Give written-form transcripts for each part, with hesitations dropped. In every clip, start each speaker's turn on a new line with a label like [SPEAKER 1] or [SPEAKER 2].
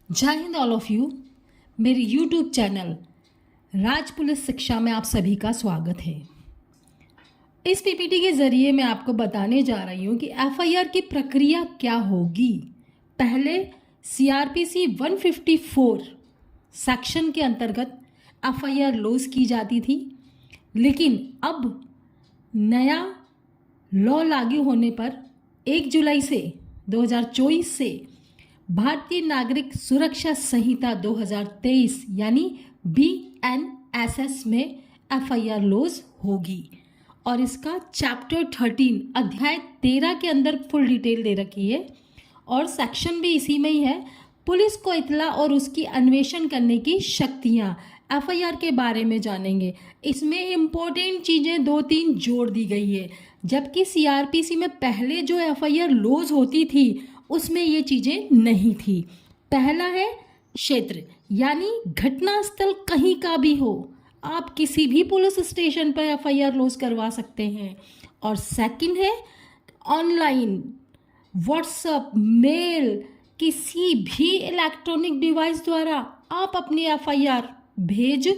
[SPEAKER 1] जय Hind all of you. मेरे YouTube channel राज police शिक्षा में आप सभी का स्वागत है। इस पीपीटी के ज़रिए मैं आपको बताने जा रही हूँ कि एफआईआर की प्रक्रिया क्या होगी। पहले सीआरपीसी 154 सेक्शन के अंतर्गत एफआईआर लॉज की जाती थी, लेकिन अब नया लॉ लागू होने पर 1 जुलाई से 2024 से भारतीय नागरिक सुरक्षा संहिता 2023 यानी BNSS में एफआईआर लॉज होगी और इसका चैप्टर 13 अध्याय 13 के अंदर फुल डिटेल दे रखी है और सेक्शन भी इसी में ही है। पुलिस को इत्तला और उसकी अन्वेषण करने की शक्तियाँ एफआईआर के बारे में जानेंगे। इसमें इम्पोर्टेंट चीज़ें 2-3 जोड़ दी गई है, जबकि सीआरपीसी में पहले जो एफआईआर लॉज होती थी उसमें ये चीज़ें नहीं थी। पहला है क्षेत्र, यानी घटनास्थल कहीं का भी हो, आप किसी भी पुलिस स्टेशन पर एफआईआर लॉज करवा सकते हैं। और सेकंड है ऑनलाइन, व्हाट्सएप, मेल, किसी भी इलेक्ट्रॉनिक डिवाइस द्वारा आप अपनी एफआईआर भेज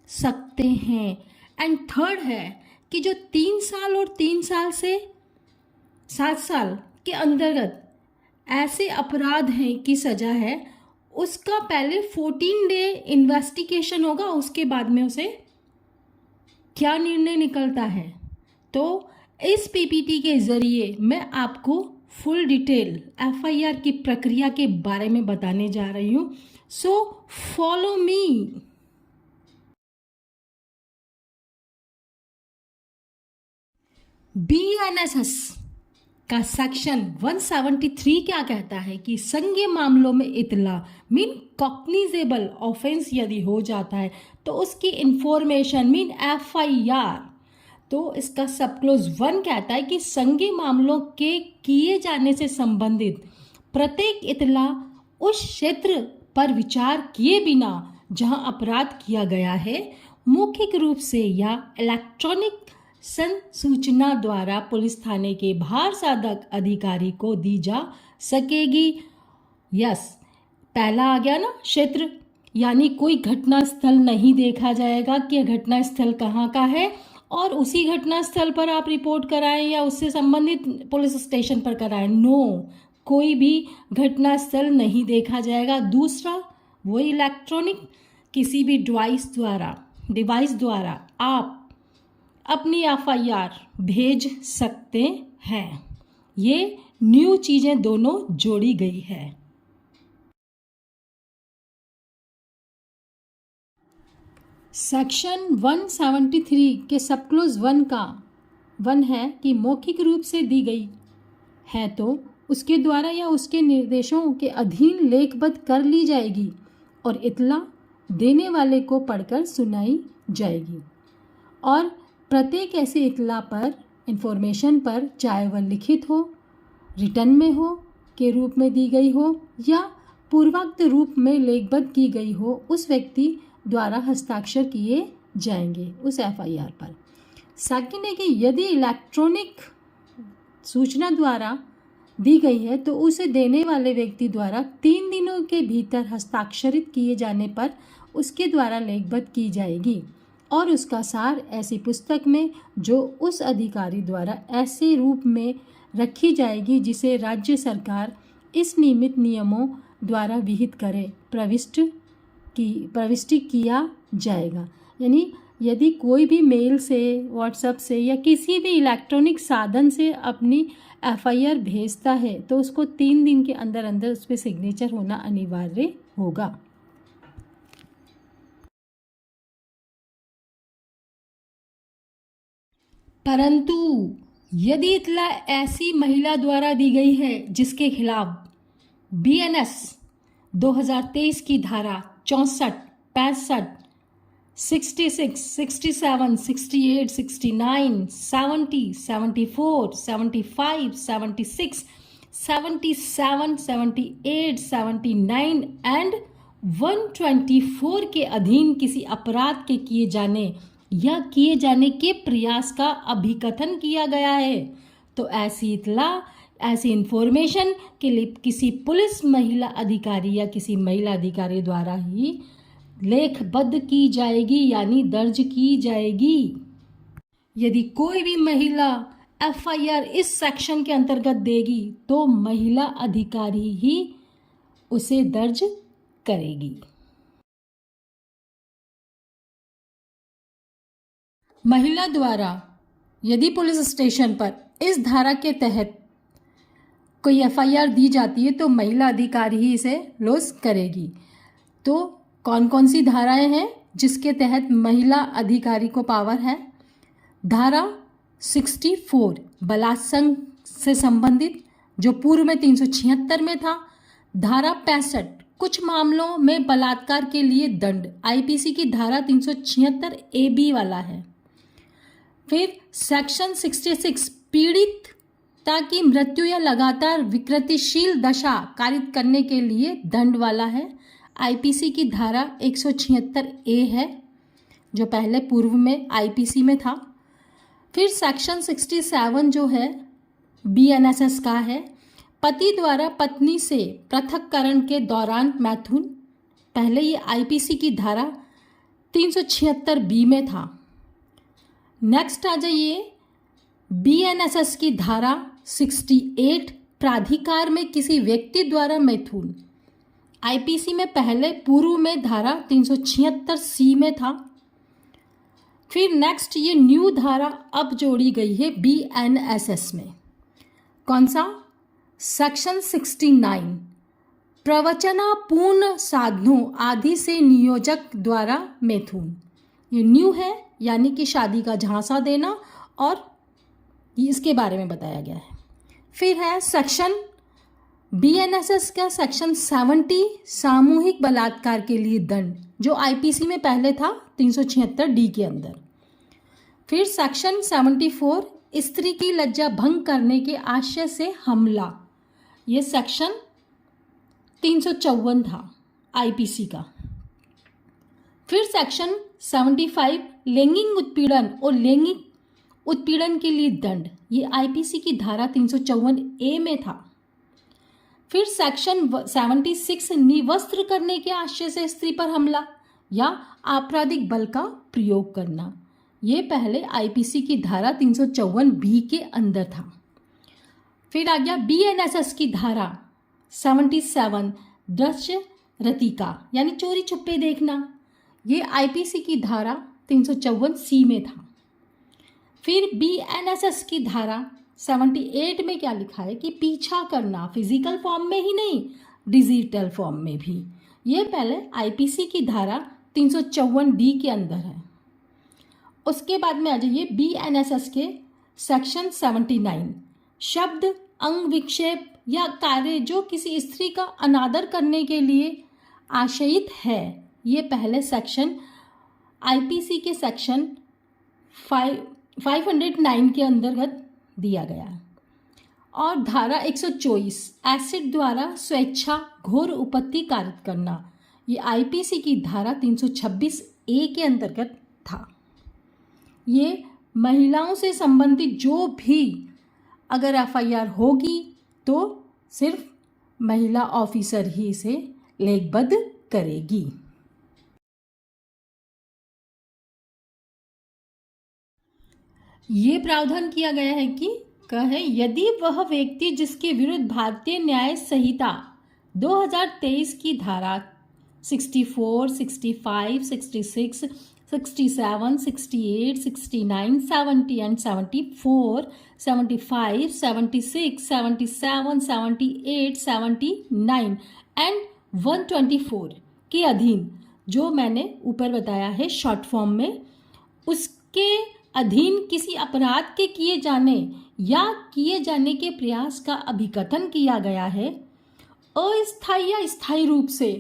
[SPEAKER 1] सकते हैं। एंड थर्ड है कि जो 3 साल और 3 साल से 7 साल के अंतर्गत ऐसे अपराध हैं की सज़ा है, उसका पहले 14 डे इन्वेस्टिगेशन होगा, उसके बाद में उसे क्या निर्णय निकलता है। तो इस पीपीटी के ज़रिए मैं आपको फुल डिटेल एफआईआर की प्रक्रिया के बारे में बताने जा रही हूँ। So follow me. BNSS का सेक्शन 173 क्या कहता है कि संज्ञेय मामलों में इत्तला मीन कॉग्निजेबल ऑफेंस यदि हो जाता है तो उसकी इंफॉर्मेशन मीन एफआईआर। तो इसका सब क्लोज 1 कहता है कि संज्ञेय मामलों के किए जाने से संबंधित प्रत्येक इत्तला उस क्षेत्र पर विचार किए बिना जहां अपराध किया गया है मौखिक रूप से या इलेक्ट्रॉनिक सूचना द्वारा पुलिस थाने के भार साधक अधिकारी को दी जा सकेगी। यस, पहला आ गया ना क्षेत्र, यानी कोई घटना स्थल नहीं देखा जाएगा कि घटना स्थल कहाँ का है और उसी घटना स्थल पर आप रिपोर्ट कराएं या उससे संबंधित पुलिस स्टेशन पर कराएं। नो, कोई भी घटना स्थल नहीं देखा जाएगा। दूसरा, वो इलेक्ट्रॉनिक किसी भी डिवाइस द्वारा आप अपनी एफआईआर भेज सकते हैं। ये न्यू चीज़ें दोनों जोड़ी गई है। सेक्शन 173 के सब क्लोज 1 का 1 है कि मौखिक रूप से दी गई है तो उसके द्वारा या उसके निर्देशों के अधीन लेखबद्ध कर ली जाएगी और इत्तला देने वाले को पढ़कर सुनाई जाएगी। और प्रत्येक ऐसे इत्तला पर इंफॉर्मेशन पर, चाहे वह लिखित हो, रिटर्न में हो के रूप में दी गई हो या पूर्वोक्त रूप में लेखबद्ध की गई हो, उस व्यक्ति द्वारा हस्ताक्षर किए जाएंगे उस एफआईआर पर। सेकंड है कि यदि इलेक्ट्रॉनिक सूचना द्वारा दी गई है तो उसे देने वाले व्यक्ति द्वारा 3 दिनों के भीतर हस्ताक्षरित किए जाने पर उसके द्वारा लेखबद्ध की जाएगी और उसका सार ऐसी पुस्तक में जो उस अधिकारी द्वारा ऐसे रूप में रखी जाएगी जिसे राज्य सरकार इस नियमित नियमों द्वारा विहित करे प्रविष्टि किया जाएगा। यानी यदि कोई भी मेल से, व्हाट्सएप से या किसी भी इलेक्ट्रॉनिक साधन से अपनी एफआईआर भेजता है तो उसको 3 दिन के अंदर अंदर उस पर सिग्नेचर होना अनिवार्य होगा। परंतु यदि इत्तला ऐसी महिला द्वारा दी गई है जिसके खिलाफ BNS 2023 की धारा 64, 65, 66, 67, 68, 69, 70, 74, 75, 76, 77, 78, 79 एंड 124 के अधीन किसी अपराध के किए जाने या किए जाने के प्रयास का अभिकथन किया गया है तो ऐसी इत्तला ऐसी इंफॉर्मेशन के लिए किसी पुलिस महिला अधिकारी या किसी महिला अधिकारी द्वारा ही लेखबद्ध की जाएगी, यानी दर्ज की जाएगी। यदि कोई भी महिला एफआईआर इस सेक्शन के अंतर्गत देगी तो महिला अधिकारी ही उसे दर्ज करेगी। महिला द्वारा यदि पुलिस स्टेशन पर इस धारा के तहत कोई एफआईआर दी जाती है तो महिला अधिकारी ही इसे लॉस करेगी। तो कौन कौन सी धाराएं हैं जिसके तहत महिला अधिकारी को पावर है? धारा 64 बलात्संग से संबंधित, जो पूर्व में 376 में था। धारा 65 कुछ मामलों में बलात्कार के लिए दंड, आईपीसी की धारा 376 AB वाला है। फिर सेक्शन 66 पीड़िता की मृत्यु या लगातार विकृतिशील दशा कारित करने के लिए दंड वाला है, आईपीसी की धारा 176A है, जो पहले पूर्व में आईपीसी में था। फिर सेक्शन 67 जो है बीएनएसएस का है, पति द्वारा पत्नी से पृथक्करण के दौरान मैथुन, पहले ये आईपीसी की धारा 376B में था। नेक्स्ट आ जाइए बीएनएसएस की धारा 68 प्राधिकार में किसी व्यक्ति द्वारा मैथुन, आईपीसी में पहले पूर्व में धारा 376C में था। फिर नेक्स्ट ये न्यू धारा अब जोड़ी गई है बीएनएसएस में, कौन सा? सेक्शन 69 प्रवचनापूर्ण साधनों आदि से नियोजक द्वारा मैथुन, ये न्यू है, यानी कि शादी का झांसा देना, और इसके बारे में बताया गया है। फिर है सेक्शन बीएनएसएस का सेक्शन 70 सामूहिक बलात्कार के लिए दंड, जो आईपीसी में पहले था 376D के अंदर। फिर सेक्शन 74 स्त्री की लज्जा भंग करने के आशय से हमला, ये सेक्शन 354 था आईपीसी का। फिर सेक्शन 75 लैंगिक उत्पीड़न और लैंगिक उत्पीड़न के लिए दंड, ये आईपीसी की धारा 354A में था। फिर सेक्शन 76 निवस्त्र करने के आशय से स्त्री पर हमला या आपराधिक बल का प्रयोग करना, ये पहले आईपीसी की धारा 354B के अंदर था। फिर आ गया बीएनएसएस की धारा 77 दृश्य रतिका, यानी चोरी छुपे देखना, ये आईपीसी की धारा 354C में था। फिर बीएनएसएस की धारा 78 में क्या लिखा है कि पीछा करना, फिजिकल फॉर्म में ही नहीं डिजिटल फॉर्म में भी, ये पहले आईपीसी की धारा 354D के अंदर है। उसके बाद में आ जाइए बीएनएसएस के सेक्शन 79 शब्द अंग विक्षेप या कार्य जो किसी स्त्री का अनादर करने के लिए आशयित है, ये पहले सेक्शन आईपीसी के सेक्शन 509 के अंतर्गत दिया गया है। और धारा 124 एसिड द्वारा स्वेच्छा घोर उपत्ति कारित करना, ये आईपीसी की धारा 326A के अंतर्गत था। ये महिलाओं से संबंधित जो भी अगर एफआईआर होगी तो सिर्फ महिला ऑफिसर ही इसे लेखबद्ध करेगी। ये प्रावधान किया गया है कि कहे यदि वह व्यक्ति जिसके विरुद्ध भारतीय न्याय संहिता 2023 की धारा 64, 65, 66, 67, 68, 69, 70 and 74, 75, 76, 77, 78, 79 and 124 के अधीन, जो मैंने ऊपर बताया है शॉर्ट फॉर्म में, उसके अधीन किसी अपराध के किए जाने या किए जाने के प्रयास का अभिकथन किया गया है, अस्थायी या स्थायी रूप से,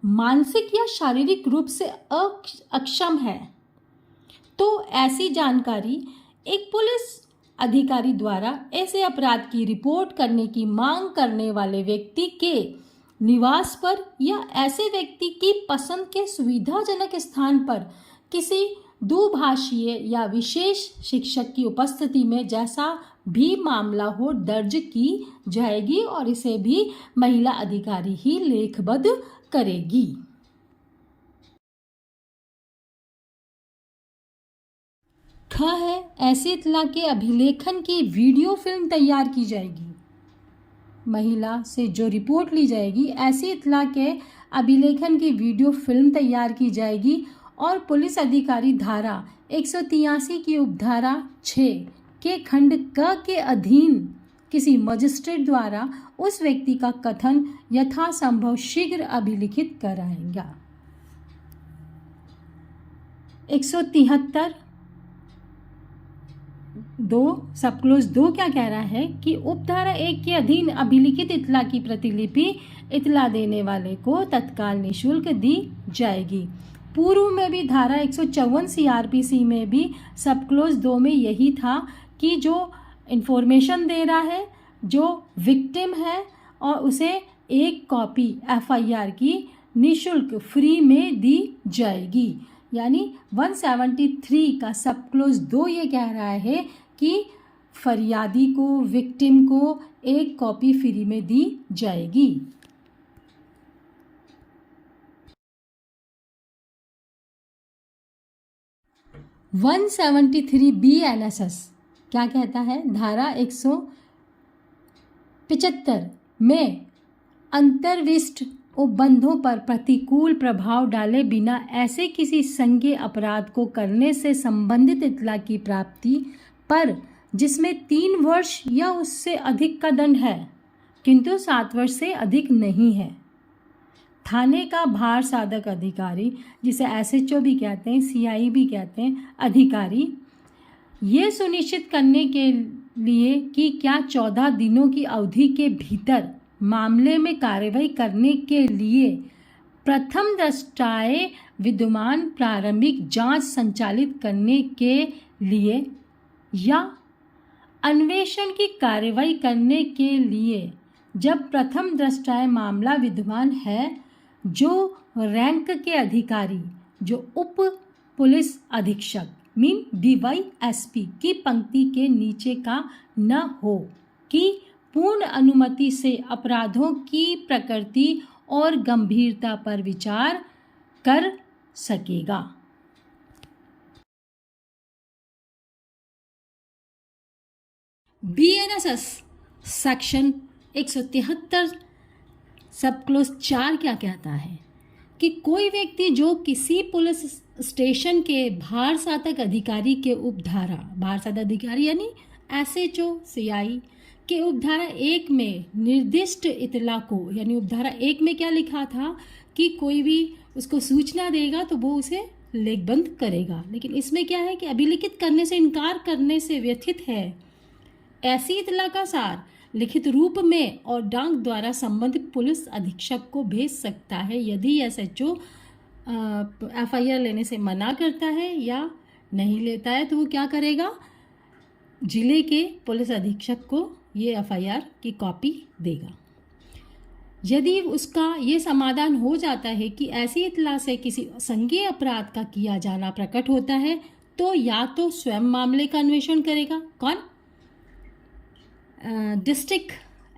[SPEAKER 1] मानसिक या शारीरिक रूप से अक्षम है, तो ऐसी जानकारी एक पुलिस अधिकारी द्वारा ऐसे अपराध की रिपोर्ट करने की मांग करने वाले व्यक्ति के निवास पर या ऐसे व्यक्ति की पसंद के सुविधाजनक स्थान पर किसी दुभाषीय या विशेष शिक्षक की उपस्थिति में, जैसा भी मामला हो दर्ज की जाएगी और इसे भी महिला अधिकारी ही लेखबद्ध करेगी। ख है, ऐसी इत्तला के अभिलेखन की वीडियो फिल्म तैयार की जाएगी। महिला से जो रिपोर्ट ली जाएगी, ऐसी इत्तला के अभिलेखन की वीडियो फिल्म तैयार की जाएगी और पुलिस अधिकारी धारा 183 की उपधारा 6 के खंड क के अधीन किसी मजिस्ट्रेट द्वारा उस व्यक्ति का कथन यथासंभव शीघ्र अभिलिखित कराएगा। 173 2 सब क्लोज 2 क्या कह रहा है कि उपधारा 1 के अधीन अभिलिखित इत्तला की प्रतिलिपि इत्तला देने वाले को तत्काल निःशुल्क दी जाएगी। पूर्व में भी धारा 154 सीआरपीसी में भी सब क्लोज 2 में यही था कि जो इंफॉर्मेशन दे रहा है, जो विक्टिम है, और उसे एक कॉपी एफआईआर की निःशुल्क फ्री में दी जाएगी। यानी 173 का सब क्लोज 2 ये कह रहा है कि फरियादी को, विक्टिम को एक कॉपी फ्री में दी जाएगी। 173 BNSS क्या कहता है? धारा 175 में अंतर्विष्ट उपबंधों पर प्रतिकूल प्रभाव डाले बिना ऐसे किसी संज्ञेय अपराध को करने से संबंधित इत्तला की प्राप्ति पर जिसमें 3 वर्ष या उससे अधिक का दंड है किंतु 7 वर्ष से अधिक नहीं है, थाने का भार साधक अधिकारी, जिसे एसएचओ भी कहते हैं, सीआई भी कहते हैं, अधिकारी ये सुनिश्चित करने के लिए कि क्या 14 दिनों की अवधि के भीतर मामले में कार्रवाई करने के लिए प्रथम दृष्टया विद्यमान प्रारंभिक जांच संचालित करने के लिए या अन्वेषण की कार्रवाई करने के लिए जब प्रथम दृष्टया मामला विद्यमान है, जो रैंक के अधिकारी, जो उप पुलिस अधीक्षक मीन DYSP की पंक्ति के नीचे का न हो, कि पूर्ण अनुमति से अपराधों की प्रकृति और गंभीरता पर विचार कर सकेगा। BNSS सेक्शन 173 सब क्लोज 4 क्या कहता है कि कोई व्यक्ति जो किसी पुलिस स्टेशन के भार साधक अधिकारी के उपधारा, भार साधक अधिकारी यानी एसएचओ सीआई के उपधारा 1 में निर्दिष्ट इत्तला को, यानी उपधारा 1 में क्या लिखा था कि कोई भी उसको सूचना देगा तो वो उसे लेखबंद करेगा, लेकिन इसमें क्या है कि अभिलिखित करने से इनकार करने से व्यथित है। ऐसी इत्तला का सार लिखित रूप में और डाक द्वारा संबंधित पुलिस अधीक्षक को भेज सकता है। यदि एसएचओ एफआईआर लेने से मना करता है या नहीं लेता है तो वो क्या करेगा, जिले के पुलिस अधीक्षक को ये एफआईआर की कॉपी देगा। यदि उसका ये समाधान हो जाता है कि ऐसी इत्तला से किसी संज्ञेय अपराध का किया जाना प्रकट होता है तो या तो स्वयं मामले का अन्वेषण करेगा, कौन, डिस्ट्रिक्ट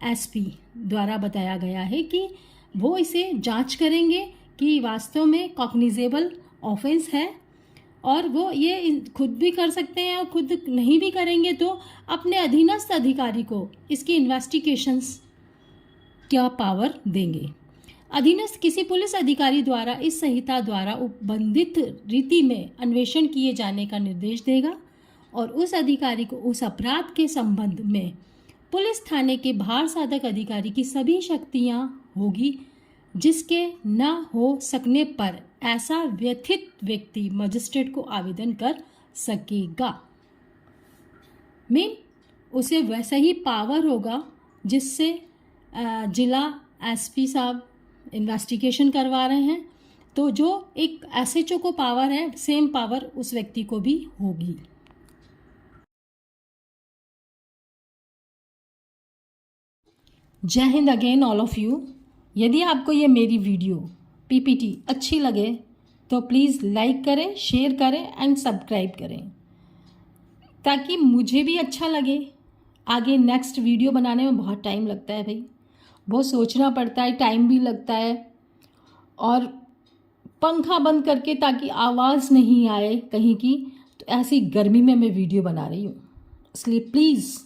[SPEAKER 1] एसपी द्वारा बताया गया है कि वो इसे जांच करेंगे कि वास्तव में कॉग्निजेबल ऑफेंस है, और वो ये खुद भी कर सकते हैं और खुद नहीं भी करेंगे तो अपने अधीनस्थ अधिकारी को इसकी इन्वेस्टिगेशंस क्या पावर देंगे। अधीनस्थ किसी पुलिस अधिकारी द्वारा इस संहिता द्वारा उपबंधित रीति में अन्वेषण किए जाने का निर्देश देगा और उस अधिकारी को उस अपराध के संबंध में पुलिस थाने के भार साधक अधिकारी की सभी शक्तियां होगी, जिसके न हो सकने पर ऐसा व्यथित व्यक्ति मजिस्ट्रेट को आवेदन कर सकेगा। मीन उसे वैसा ही पावर होगा जिससे जिला एसपी साहब इन्वेस्टिगेशन करवा रहे हैं, तो जो एक एसएचओ को पावर है सेम पावर उस व्यक्ति को भी होगी। जय Hind again all of you. यदि आपको ये मेरी वीडियो पीपीटी अच्छी लगे तो प्लीज़ लाइक करें, शेयर करें एंड सब्सक्राइब करें ताकि मुझे भी अच्छा लगे आगे नेक्स्ट वीडियो बनाने में बहुत टाइम लगता है भाई, बहुत सोचना पड़ता है, टाइम भी लगता है। और पंखा बंद करके ताकि आवाज़ नहीं आए कहीं की, तो ऐसी गर्मी में मैं वीडियो बना रही हूँ, इसलिए प्लीज़